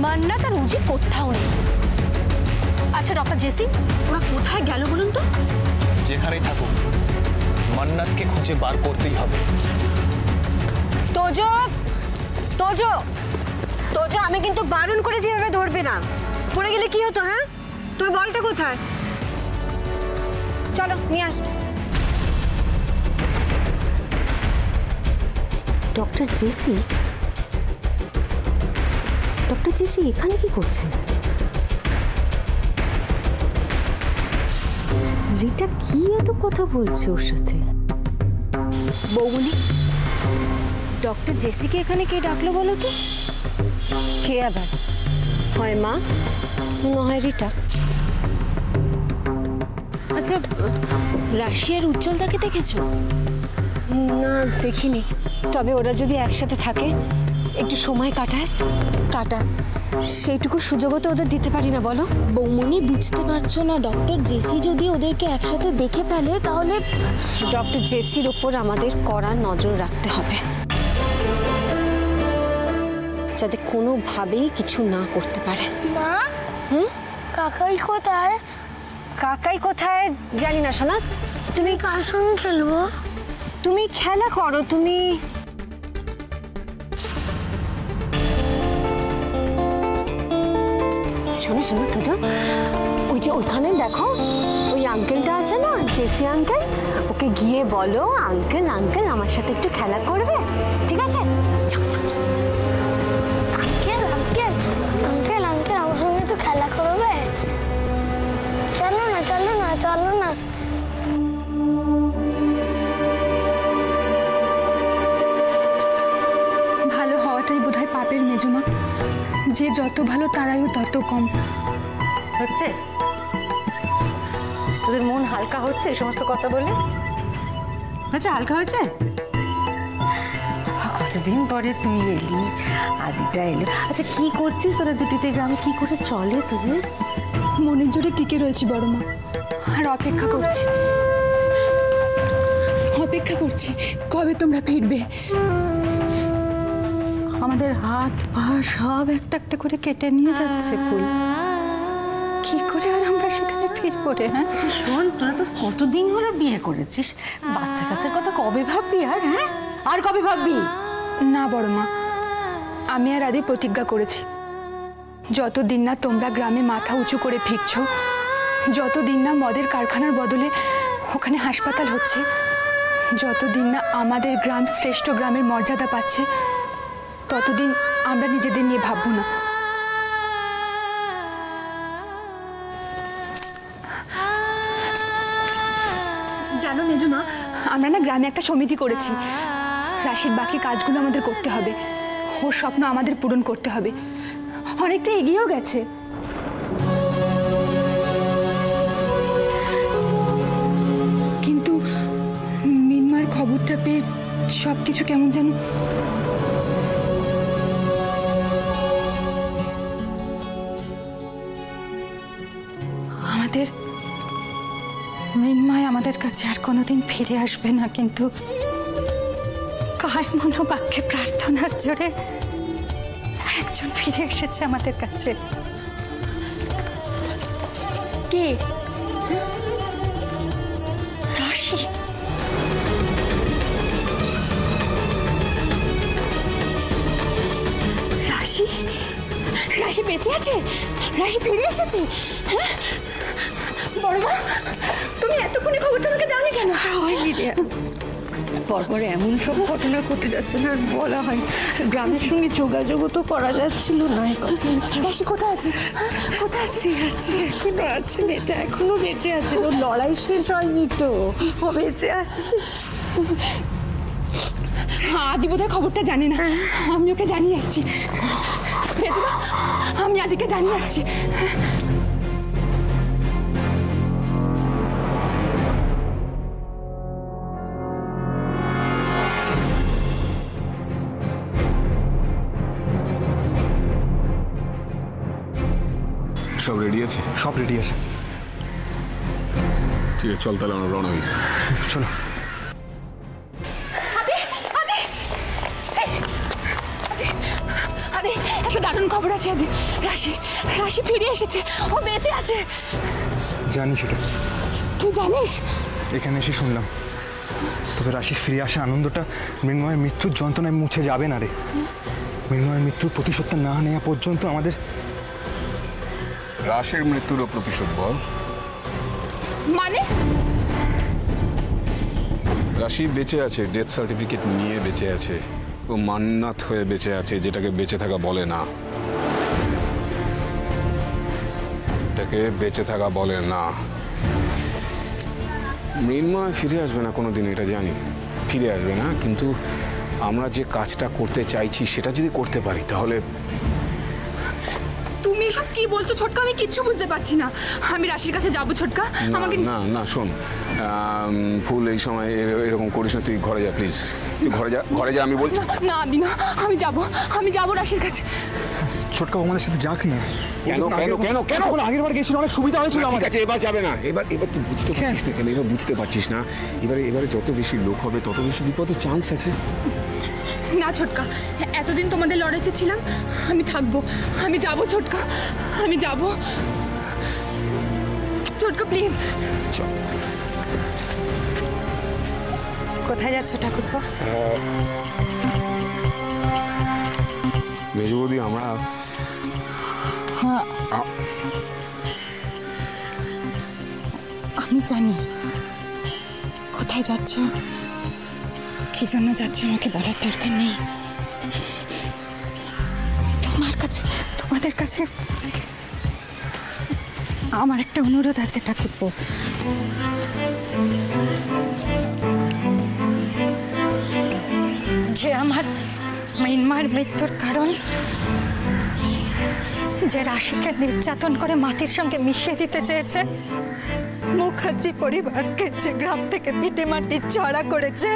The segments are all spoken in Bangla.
মান্নাত আর উজি কোথাও নেই। আচ্ছা ডক্টর জেসি, ওরা কোথায় গেল বলুন তো? যেখানেই থাকুক মান্নাতকে খুঁজে বার করতেই হবে। তোজো তোজো তোজো, আমি কিন্তু বারণ করেছি এভাবে ধরবে না, পড়ে গেলে কি হতো? হ্যাঁ, তোর বলটা কোথায়? চলো নিয়ে আস। ডক্টর জেসি, ডক্টর জেসি এখানে কি করছেন? রিটা কি এত কথা বলছে ওর সাথে? বৌমনি, ডক্টর জেসিকে এখানে কে ডাকলো বলো তো? কে আবার? হয় মা, মনে হয় রিটা। আচ্ছা, রাশিয়ার উজ্জ্বলদাকে দেখেছো? না দেখিনি, তবে ওরা যদি একসাথে থাকে, একটু সময় কাটাক, সেইটুকু সুযোগও তো ওদের দিতে পারি না বলো? বৌমনি বুঝতে পারছো না, ডক্টর জেসি যদি ওদেরকে একসাথে দেখে ফেলে তাহলে? ডক্টর জেসির ওপর আমাদের কড়া নজর রাখতে হবে, যাতে কোনোভাবেই কিছু না করতে পারে। মা, কাকাই কোথায়? কাকাই কোথায় জানি না সোনা। তুমি কার সঙ্গে খেলবো? তুমি খেলা করো, তুমি শোনো শোনো তোজো, ওই যে ওইখানে দেখো ওই আঙ্কেলটা আছে না, জেসি আঙ্কেল, ওকে গিয়ে বলো আঙ্কেল আঙ্কেল আমার সাথে একটু খেলা করবে, ঠিক আছে? যাও যাও যাও যাও। আঙ্কেল আঙ্কেল আঙ্কেল আঙ্কেল আমার সঙ্গে তো খেলা করবে? চলো না চলো না চলো না। ভালো হওয়াটাই বোধহয় পাপের মেজমা, যে যত ভালো তারাইও তত কম। হচ্ছে তোদের মন হালকা হচ্ছে এই সমস্ত কথা বলে? আচ্ছা হালকা হয়েছে? কতদিন পরে তুই এলি, আদিটা এলো। আচ্ছা কি করছিস তোরা দুটিতে গ্রামে? কি করে চলে তোদের? মনের জোরে টিকে রয়েছি বড় মা, আর অপেক্ষা করছি কবে তোমরা ফিরবে। আমাদের হাত পা সব একটা একটা করে কেটে নিয়ে যাচ্ছে ফুল, কি করে আর আমরা সেখানে ফিরবো রে? হ্যাঁ শোন, তোরা তো কতদিন হলো বিয়ে করেছিস, বাচ্চা কাচ্চার কথা কবে ভাববি? আর হ্যাঁ, আর কবে ভাববি? না বড় মা, আমি আর আদি প্রতিজ্ঞা করেছি, যতদিন না তোমরা গ্রামে মাথা উঁচু করে ফিরছ, যতদিন না মদের কারখানার বদলে ওখানে হাসপাতাল হচ্ছে, যতদিন না আমাদের গ্রাম শ্রেষ্ঠ গ্রামের মর্যাদা পাচ্ছে, ততদিন আমরা নিজেদের নিয়ে ভাববো না। জানো মেজমা, আমরা না গ্রামে একটা সমিতি করেছি, রাশির বাকি কাজগুলো আমাদের করতে হবে, ওর স্বপ্ন আমাদের পূরণ করতে হবে। অনেকটা এগিয়েও গেছে। কিন্তু মিনমার খবরটা পেয়ে সবকিছু কেমন যেন আমাদের মৃন্ময় আমাদের কাছে আর কোনোদিন ফিরে আসবে না, কিন্তু কায় মনোবাক্যে প্রার্থনার জোরে একজন ফিরে এসেছে আমাদের কাছে। কে? রাশি। রাশি? রাশি বেঁচে আছে? রাশি ফিরে এসেছে? হ্যাঁ বড় মা, তুমি এতক্ষণে খবরটা আমাকে দাওনি কেন? পরপর এমন সব ঘটনা ঘটে যাচ্ছে না, বলা হয় গ্রামের সঙ্গে যোগাযোগও তো করা যাচ্ছিল না। রাশি কোথায় আছে? কোথায় আছে? এখনো আছে, মেয়েটা এখনো বেঁচে আছে, ওর লড়াই শেষ হয়নি তো, ও বেঁচে আছে। আদি বোধহয় খবরটা জানে না, আমি ওকে জানিয়ে আসছি। আমি আদিকে জানিয়ে আসছি। সব রেডি আছে? সব রেডি আছে। ঠিক আছে, চল তাহলে আমরা রওনা হই। চলো। আরে একটা দারুণ খবর আছে আদি। রাশি রাশি ফিরে এসেছে, ও বেঁচে আছে। জানি সেটা, তুই জানিস? এখানে এসে শুনলাম। তবে রাশির ফিরে আসা আনন্দটা মৃন্ময়ের মৃত্যুর যন্ত্রণায় মুছে যাবে না রে। মৃন্ময়ের মৃত্যুর প্রতিশোধটা না নেওয়া পর্যন্ত আমাদের। রাশের মৃত্যুরও প্রতিশোধ বল। মানে রাশি বেঁচে আছে, ডেথ সার্টিফিকেট নিয়ে বেঁচে আছে। ও মান্নাত হয়ে বেঁচে আছে, যেটাকে বেঁচে থাকা বলে না। এটাকে বেঁচে থাকা বলে না। মৃন্ময় ফিরে আসবে না কোনোদিন, এটা জানি ফিরে আসবে না, কিন্তু আমরা যে কাজটা করতে চাইছি সেটা যদি করতে পারি তাহলে। তুমি এসব কি বলছো ছোটকা? আমি কিচ্ছু বুঝতে পারছি না। আমি রাশির কাছে যাবো ছোটকা, আমাকে না না শোন, ফুল এই সময় এরকম করিস না। তুই ঘরে যা প্লিজ, তুই ঘরে যা আমি বলছি। না দিনা, আমি যাবো রাশির কাছে। ছোটকা আমাদের সাথে যাক না। কেন কেন কেন কেন? আগের বার গেছিল, অনেক সুবিধা হয়েছিল ঠিক আমাদের। আছে, এবার যাবে না। এবার তুই বুঝতে পারছিস না কেন? এবার বুঝতে পারছিস না। এবারে যত বেশি লোক হবে তত বেশি বিপদের চান্স আছে। না ছোটকা, এতদিন তোমাদের লড়াইতে ছিলাম, আমি থাকবো। আমি যাবো ছোটকা, আমি যাবো। ছোটকা প্লিজ। কোথায় যাচ্ছ ঠাকুরপো? মেজবৌদি, আমরা আমি জানি কোথায় যাচ্ছ, কি জন্য যাচ্ছ আমাকে বলার দরকার নেই। তোমাদের কাছে আমার একটা অনুরোধ আছে ঠাকুরপো। যে আমার মৃন্ময়ের মৃত্যুর কারণ, যে রাশিকে নির্যাতন করে মাটির সঙ্গে মিশিয়ে দিতে চেয়েছে, মুখার্জি পরিবারকে যে গ্রাম থেকে ভিটে মাটির ঝাড়া করেছে,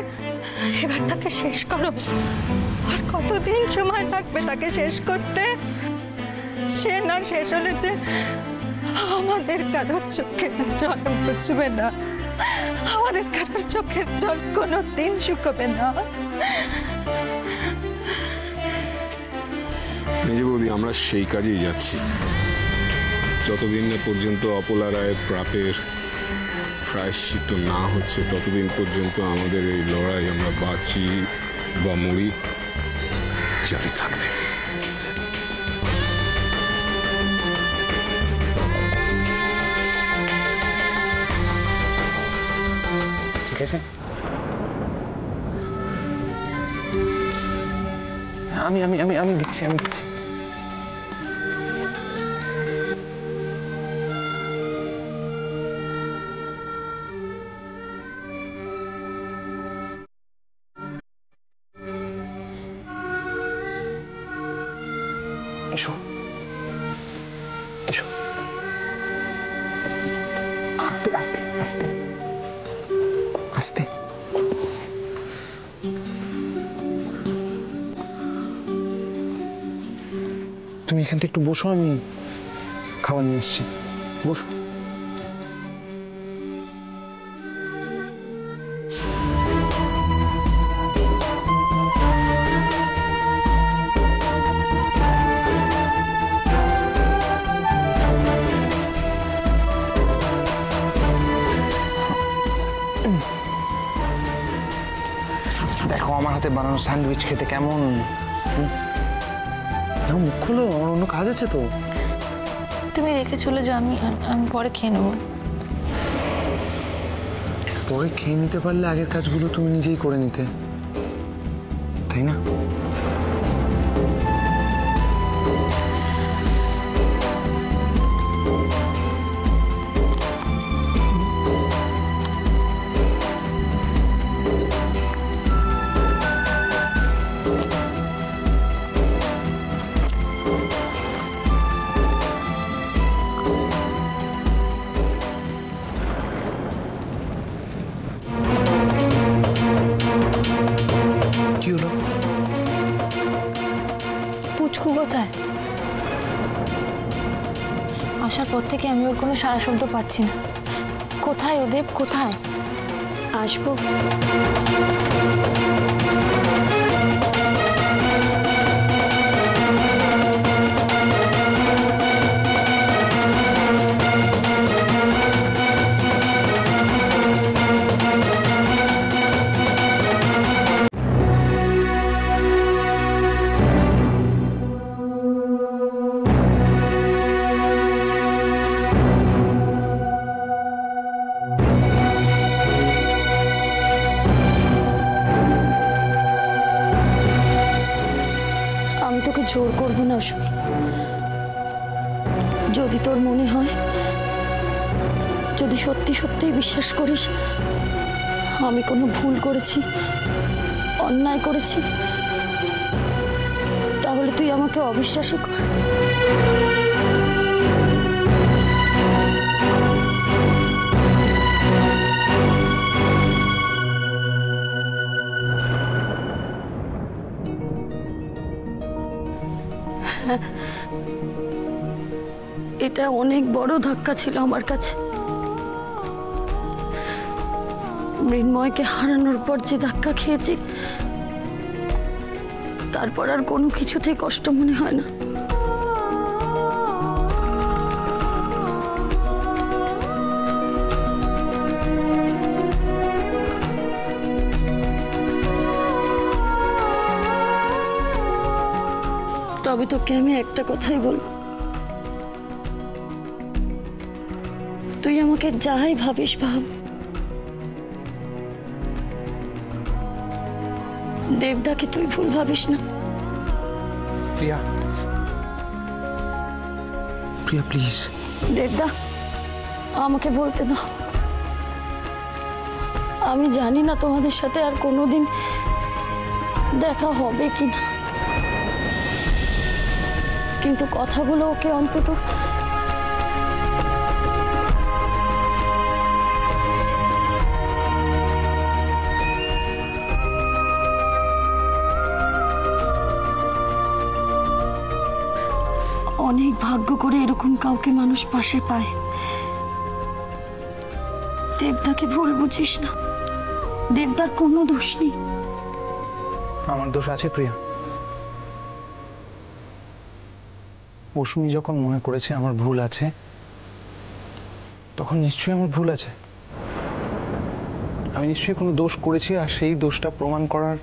এবার তাকে শেষ করো। আর কতদিন সময় লাগবে তাকে শেষ করতে? সে না শেষ হলে যে আমাদের কারোর চোখের জল বুঝবে না, আমাদের কারোর চোখের জল কোনোদিন শুকোবে না। মেজবৌদি, আমরা সেই কাজেই যাচ্ছি। যতদিন না পর্যন্ত অপলা রায়ের প্রাপের প্রায়শ্চিত্ত না হচ্ছে ততদিন পর্যন্ত আমাদের এই লড়াই, আমরা বাঁচি বা মরি, জারি থাকবে। ঠিক আছে, আমি দিচ্ছি। এসো এসো, আস্তে আস্তে আস্তে আস্তে। তুমি এখানটা একটু বসো, আমি খাবার নিয়ে এসছি। বসো। দেখো আমার হাতে বানানো স্যান্ডউইচ খেতে কেমন। মুখ খোলো, আমার অন্য কাজ আছে তো। তুমি রেখে চলে যাও, আমি পরে খেয়ে নেবো। পরে খেয়ে নিতে পারলে আগের কাজগুলো তুমি নিজেই করে নিতে, তাই না? পুচকু কোথায়? আসার পর থেকে আমি ওর কোনো সারা শব্দ পাচ্ছি না। কোথায় ও দেব, কোথায়? আসবো। জোর করবো না অশ্মি। যদি তোর মনে হয়, যদি সত্যি সত্যিই বিশ্বাস করিস আমি কোনো ভুল করেছি, অন্যায় করেছি, তাহলে তুই আমাকে অবিশ্বাসই কর। এটা অনেক বড় ধাক্কা ছিল আমার কাছে। মৃন্ময়কে হারানোর পর যে ধাক্কা খেয়েছি, তারপর আর কোনো কিছুতেই কষ্ট মনে হয় না। তবে তোকে আমি একটা কথাই বলবো, তুই আমাকে যাই ভাবিস ভাব, দেবদাকে তুই ভুল ভাবিস না। প্রিয়া, প্রিয়া প্লিজ। দেবদা, আমাকে বলতে দাও। আমি জানি না তোমাদের সাথে আর কোনোদিন দেখা হবে কিনা, কিন্তু কথাগুলো ওকে অন্তত অনেক ভাগ্য করে এরকম কাউকে মানুষ পাশে পায়। দেবদাকে ভুল বুঝিস না, দেবদার কোনো দোষ নেই। আমার দোষ আছে প্রিয়া। অশ্মি যখন মনে করেছে আমার ভুল আছে, তখন নিশ্চয়ই আমার ভুল আছে। আমি নিশ্চয়ই কোনো দোষ করেছি, আর সেই দোষটা প্রমাণ করার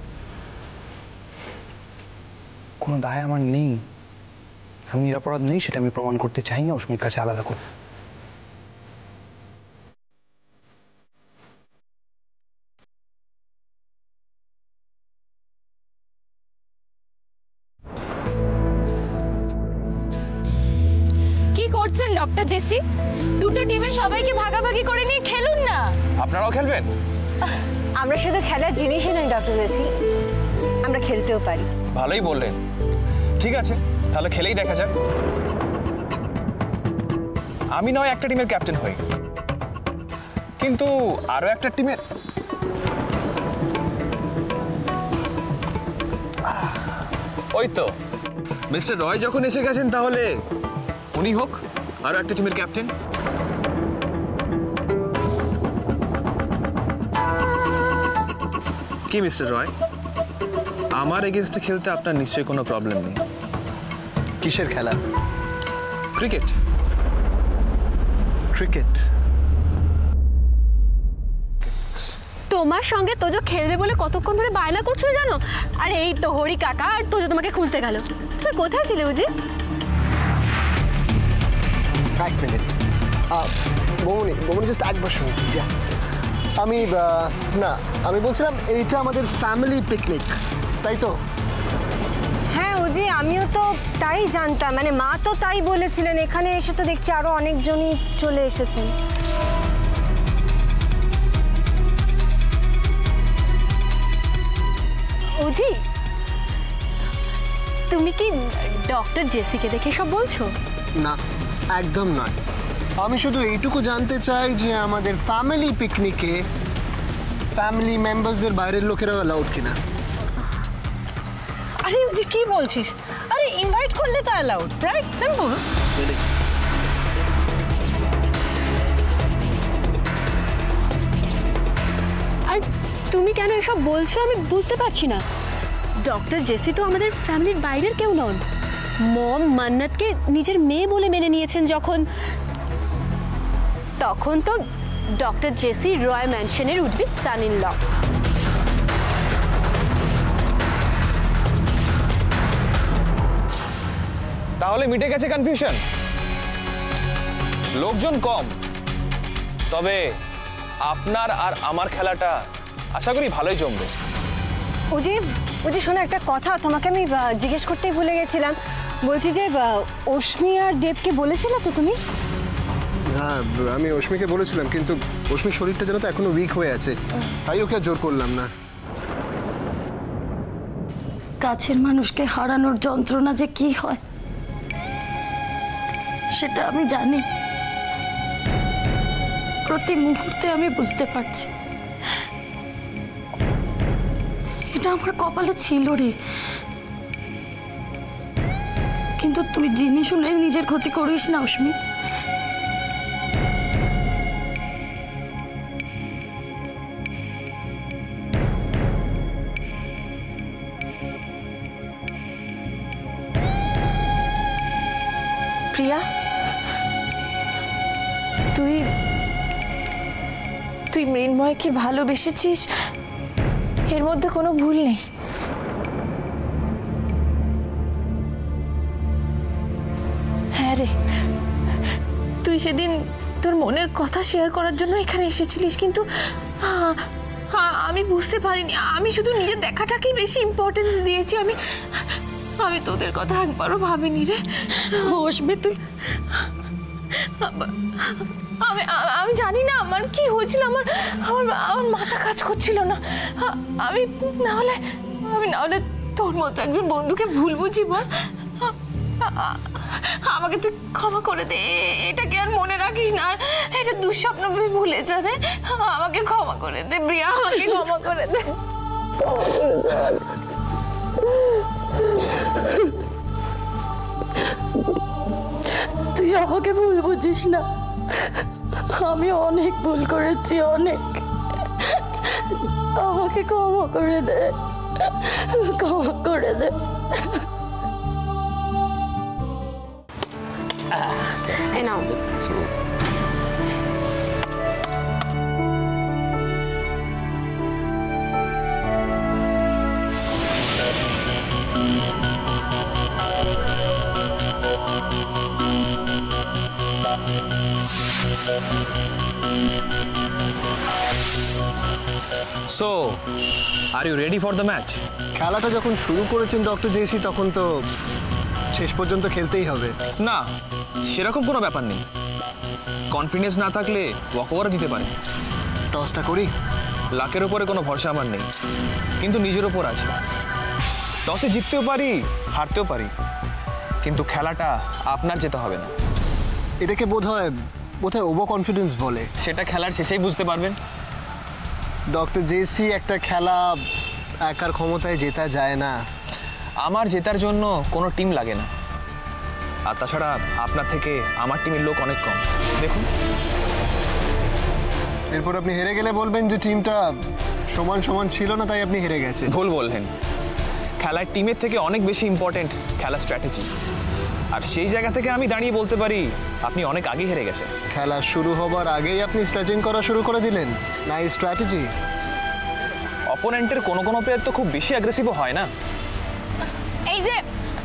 কোনো দায় আমার নেই। আমি নিরপরাধ নেই, সেটা আমি প্রমাণ করতে চাই না অশ্মির কাছে আলাদা করে। কি করছেন ডক্টর জেসি? দুটো টিমে সবাইকে ভাগাভাগি করে নিয়ে খেলুন না। আপনারাও খেলবেন? আমরা শুধু খেলার জিনিসই নয় ডক্টর জেসি, আমরা খেলতেও পারি। ভালোই বললেন। ঠিক আছে, তাহলে খেলেই দেখা যাক। আমি নয় একটা টিমের ক্যাপ্টেন হই, কিন্তু আরো একটা টিমের ওই তো মিস্টার রয় যখন এসে গেছেন, তাহলে উনি হোক আরো একটা টিমের ক্যাপ্টেন। কি মিস্টার রয়, আমার এগেইনস্টে খেলতে আপনার নিশ্চয়ই কোনো প্রবলেম নেই? কিসের খেলা? ক্রিকেট। ক্রিকেট? তোমার সঙ্গে তোজো খেলবে বলে কতক্ষণ ধরে বায়না করছিল জানো? আর এই তো হরি কাকা আর তোজো তোমাকে খুঁজতে গেল। তুমি কোথায় ছিলে উজি? এক মিনিট বৌমনি জাস্ট একবার শুনুন প্লিজ। আমি বলছিলাম এইটা আমাদের ফ্যামিলি পিকনিক, তাই তো? হ্যাঁ উজি, আমিও তো তাই জানতাম, মানে মা তো তাই বলেছিলেন। এখানে এসে তো দেখছি আরো অনেকজনই চলে এসেছেন। উজি, তুমি কি ডক্টর জেসিকে দেখে সব বলছো? না, একদম নয়। আমি শুধু এইটুকু জানতে চাই যে আমাদের ফ্যামিলি পিকনিকে ফ্যামিলি মেম্বারসদের বাইরের লোকেরাও অ্যালাউড কিনা। আরে উজি কি বলছিস? আরে ইনভাইট করলে তো অ্যালাউড, রাইট? সিম্পল। আর তুমি কেন এসব বলছো আমি বুঝতে পারছি না। ডক্টর জেসি তো আমাদের ফ্যামিলির বাইরের কেউ নন। মম মান্নাতকে নিজের মেয়ে বলে মেনে নিয়েছেন যখন, তখন তো ডক্টর জেসি রয় ম্যানশনের would be son in law. তাহলে মিটে গেছে কনফিউশন। লোকজন কম, তবে আপনার আর আমার খেলাটা আশা করি ভালোই জমবে। ও যে বলছি শোনো, একটা কথা তোমাকে আমি জিজ্ঞেস করতেই ভুলে গেছিলাম। বলছি যে অশ্মি আর দেবকে বলেছিলে তো তুমি? হ্যাঁ, আমি অশ্মিকে বলেছিলাম, কিন্তু অশ্মির শরীরটা যেন তো এখনো উইক হয়ে আছে, তাই ওকে আর জোর করলাম না। কাছের মানুষকে হারানোর যন্ত্রণা যে কি হয় সেটা আমি জানি। প্রতি মুহূর্তে আমি বুঝতে পারছি এটা আমার কপালে ছিল রে। কিন্তু তুই জেনে শুনে নিজের ক্ষতি করিস না অশ্মি। প্রিয়া, তুই তুই মৃন্ময়কে ভালোবেসেছিস, এর মধ্যে কোনো ভুল নেই। হ্যাঁ রে, তুই সেদিন তোর মনের কথা শেয়ার করার জন্য এখানে এসেছিলিস, কিন্তু আমি বুঝতে পারিনি। আমি শুধু নিজের দেখাটাকেই বেশি ইম্পর্টেন্স দিয়েছি। আমি তোদের কথা একবারও ভাবিনি রে অশ্মি। তুই আমি জানি না আমার কি হয়েছিল, আমার মাথা কাজ করছিল না। আমি না হলে তোর মতো একজন বন্ধুকে ভুল বুঝি বল। আমাকে তুই ক্ষমা করে দে, এটাকে আর মনে রাখিস না, আর এটা দুঃস্বপ্ন ভুলে যা রে। আমাকে ক্ষমা করে দে প্রিয়া, আমাকে ক্ষমা করে দে। তুই আমাকে ভুল বুঝিস না, আমি অনেক ভুল করেছি, অনেক। আমাকে ক্ষমা করে দে, ক্ষমা করে দে। এই নাও। So, are you ready for the match? খেলাটা যখন শুরু করেছেন ডক্টর জেসি, তখন তো শেষ পর্যন্ত খেলতেই হবে। না, সেরকম কোনো ব্যাপার নেই। কনফিডেন্স না থাকলে ওয়াকওভার দিতে পারে। টসটা করি? লাকের উপরে কোনো ভরসা আমার নেই, কিন্তু নিজের উপর আছে। টসে জিততেও পারি, হারতেও পারি, কিন্তু খেলাটা আপনার যেতে হবে না। এটাকে বোধহয় ওভার কনফিডেন্স বলে। সেটা খেলার শেষেই বুঝতে পারবেন। ডক্টর জেসি, একটা খেলা একার ক্ষমতায় জেতা যায় না। আমার জেতার জন্য কোনো টিম লাগে না, আর তাছাড়া আপনার থেকে আমার টিমের লোক অনেক কম। দেখুন, এরপর আপনি হেরে গেলে বলবেন যে টিমটা সমান সমান ছিল না, তাই আপনি হেরে গেছেন। ভুল বললেন। খেলার টিমের থেকে অনেক বেশি ইম্পর্টেন্ট খেলার স্ট্র্যাটেজি, আর সেই জায়গা থেকে আমি দাঁড়িয়ে বলতে পারি আপনি অনেক আগে হেরে গেছেন। খেলা শুরু হবার আগেই আপনি স্লেজিং করা শুরু করে দিলেন। নাই স্ট্র্যাটেজি। অপোনেন্টের কোনো কোনো প্লেয়ার তো খুব বেশি অ্যাগ্রেসিভও হয় না। এই যে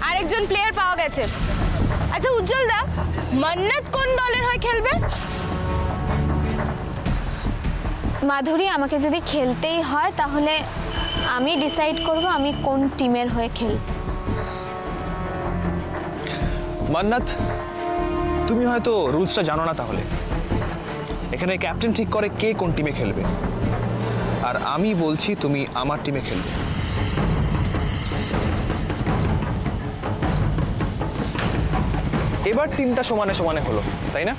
আরেকজন প্লেয়ার পাওয়া গেছে। আচ্ছা উজ্জ্বল দা, মান্নাত কোন দলের হয়ে খেলবে? মাধুরী, আমাকে যদি খেলতেই হয় তাহলে আমি ডিসাইড করব আমি কোন টিমের হয়ে খেলব। মান্নাত, তুমি হয়তো রুলসটা জানো না। তাহলে এখানে ক্যাপ্টেন ঠিক করে কে কোন টিমে খেলবে, আর আমি বলছি তুমি আমার টিমে খেলবে। এবার টিমটা সমানে সমানে হলো, তাই না?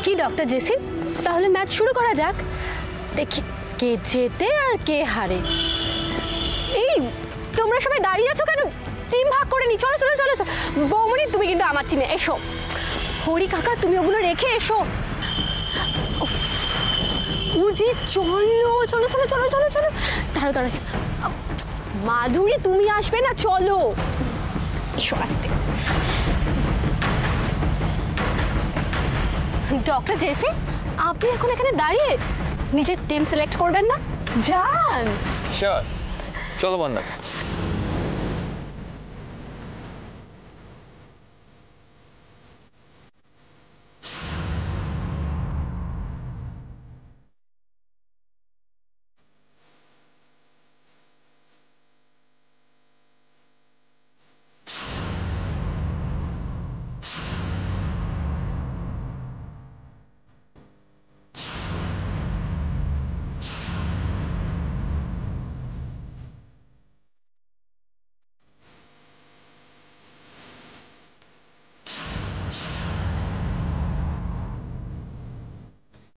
কি ডক্টর জেসি, তাহলে ম্যাচ শুরু করা যাক। দেখি কে জেতে আর কে হারে। এই তোমরা সবাই দাঁড়িয়ে আছো কেন? টিম ভাগ করে নি। চলো চলো চলো চলো। বৌমনি, তুমি কিন্তু আমার টিমে এসো। হরি কাকা, তুমি ওগুলো রেখে এসো। উজি, চলো চলো চলো চলো চলো চলো। দাঁড়ো দাঁড়ো। মাধুরী, তুমি আসবে না? চলো এসো, আসতে। ডক্টর জেসি, আপনি এখন এখানে দাঁড়িয়ে নিজের টিম সিলেক্ট করবেন না? যান। শিওর, চলো বন্ধু।